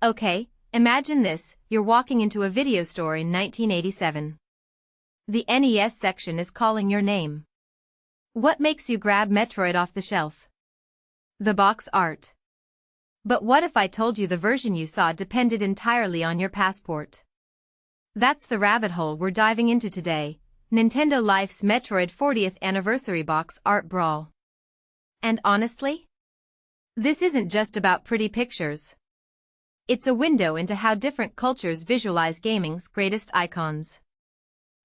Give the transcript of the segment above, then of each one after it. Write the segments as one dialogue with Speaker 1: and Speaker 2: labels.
Speaker 1: Okay, imagine this, you're walking into a video store in 1987. The NES section is calling your name. What makes you grab Metroid off the shelf? The box art. But what if I told you the version you saw depended entirely on your passport? That's the rabbit hole we're diving into today, Nintendo Life's Metroid 40th Anniversary Box Art Brawl. And honestly? This isn't just about pretty pictures. It's a window into how different cultures visualize gaming's greatest icons.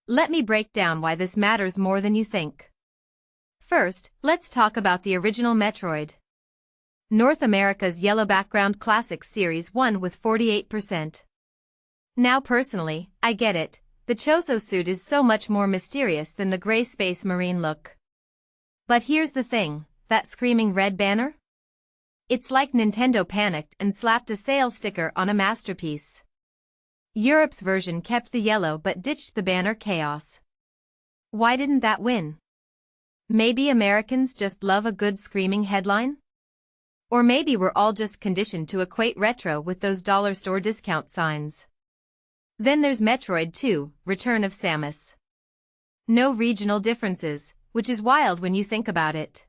Speaker 1: Let me break down why this matters more than you think. First, let's talk about the original Metroid. North America's Yellow Background Classics Series won with 48%. Now personally, I get it, the Chozo suit is so much more mysterious than the gray space marine look. But here's the thing, that screaming red banner? It's like Nintendo panicked and slapped a sale sticker on a masterpiece. Europe's version kept the yellow but ditched the banner chaos. Why didn't that win? Maybe Americans just love a good screaming headline? Or maybe we're all just conditioned to equate retro with those dollar store discount signs. Then there's Metroid 2, Return of Samus. No regional differences, which is wild when you think about it.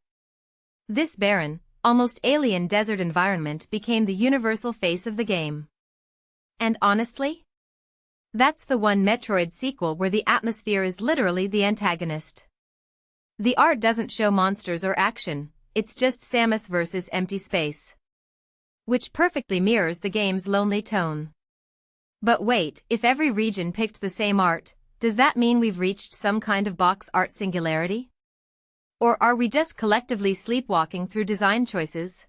Speaker 1: This barren, almost alien desert environment became the universal face of the game. And honestly? That's the one Metroid sequel where the atmosphere is literally the antagonist. The art doesn't show monsters or action, it's just Samus versus empty space. Which perfectly mirrors the game's lonely tone. But wait, if every region picked the same art, does that mean we've reached some kind of box art singularity? Or are we just collectively sleepwalking through design choices?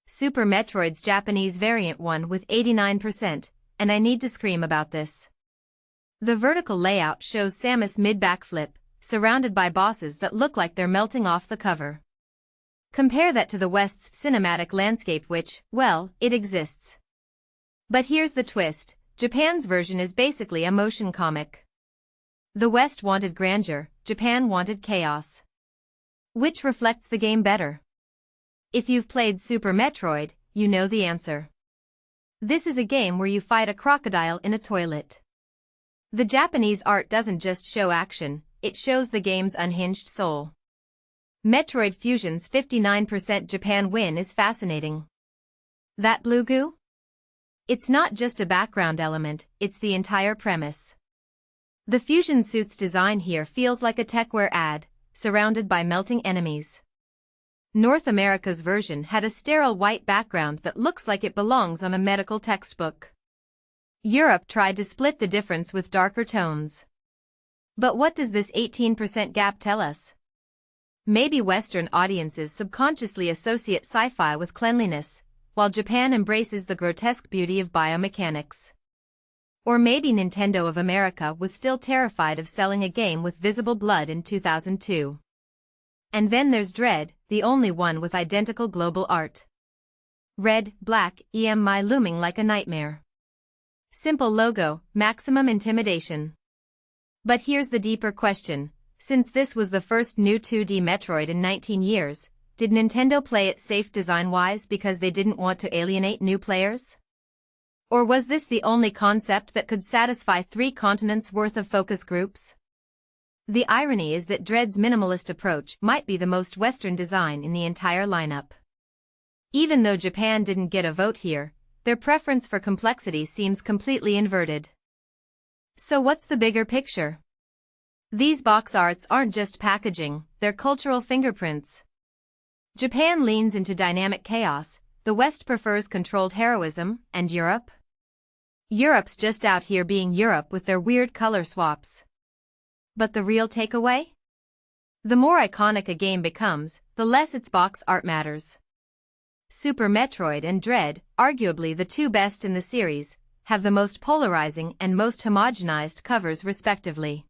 Speaker 1: Super Metroid's Japanese variant won with 89%, and I need to scream about this. The vertical layout shows Samus mid-backflip, surrounded by bosses that look like they're melting off the cover. Compare that to the West's cinematic landscape which, well, it exists. But here's the twist, Japan's version is basically a motion comic. The West wanted grandeur, Japan wanted chaos. Which reflects the game better? If you've played Super Metroid, you know the answer. This is a game where you fight a crocodile in a toilet. The Japanese art doesn't just show action, it shows the game's unhinged soul. Metroid Fusion's 59% Japan win is fascinating. That blue goo? It's not just a background element, it's the entire premise. The Fusion suit's design here feels like a techwear ad, surrounded by melting enemies. North America's version had a sterile white background that looks like it belongs on a medical textbook. Europe tried to split the difference with darker tones. But what does this 18% gap tell us? Maybe Western audiences subconsciously associate sci-fi with cleanliness, while Japan embraces the grotesque beauty of biomechanics. Or maybe Nintendo of America was still terrified of selling a game with visible blood in 2002. And then there's Dread, the only one with identical global art. Red, black, EMI looming like a nightmare. Simple logo, maximum intimidation. But here's the deeper question, since this was the first new 2D Metroid in 19 years, did Nintendo play it safe design-wise because they didn't want to alienate new players? Or was this the only concept that could satisfy 3 continents worth of focus groups? The irony is that Dread's minimalist approach might be the most Western design in the entire lineup. Even though Japan didn't get a vote here, their preference for complexity seems completely inverted. So what's the bigger picture? These box arts aren't just packaging, they're cultural fingerprints. Japan leans into dynamic chaos, the West prefers controlled heroism, and Europe? Europe's just out here being Europe with their weird color swaps. But the real takeaway? The more iconic a game becomes, the less its box art matters. Super Metroid and Dread, arguably the 2 best in the series, have the most polarizing and most homogenized covers respectively.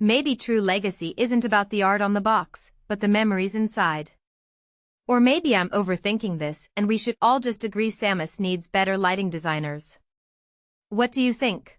Speaker 1: Maybe true legacy isn't about the art on the box, but the memories inside. Or maybe I'm overthinking this and we should all just agree Samus needs better lighting designers. What do you think?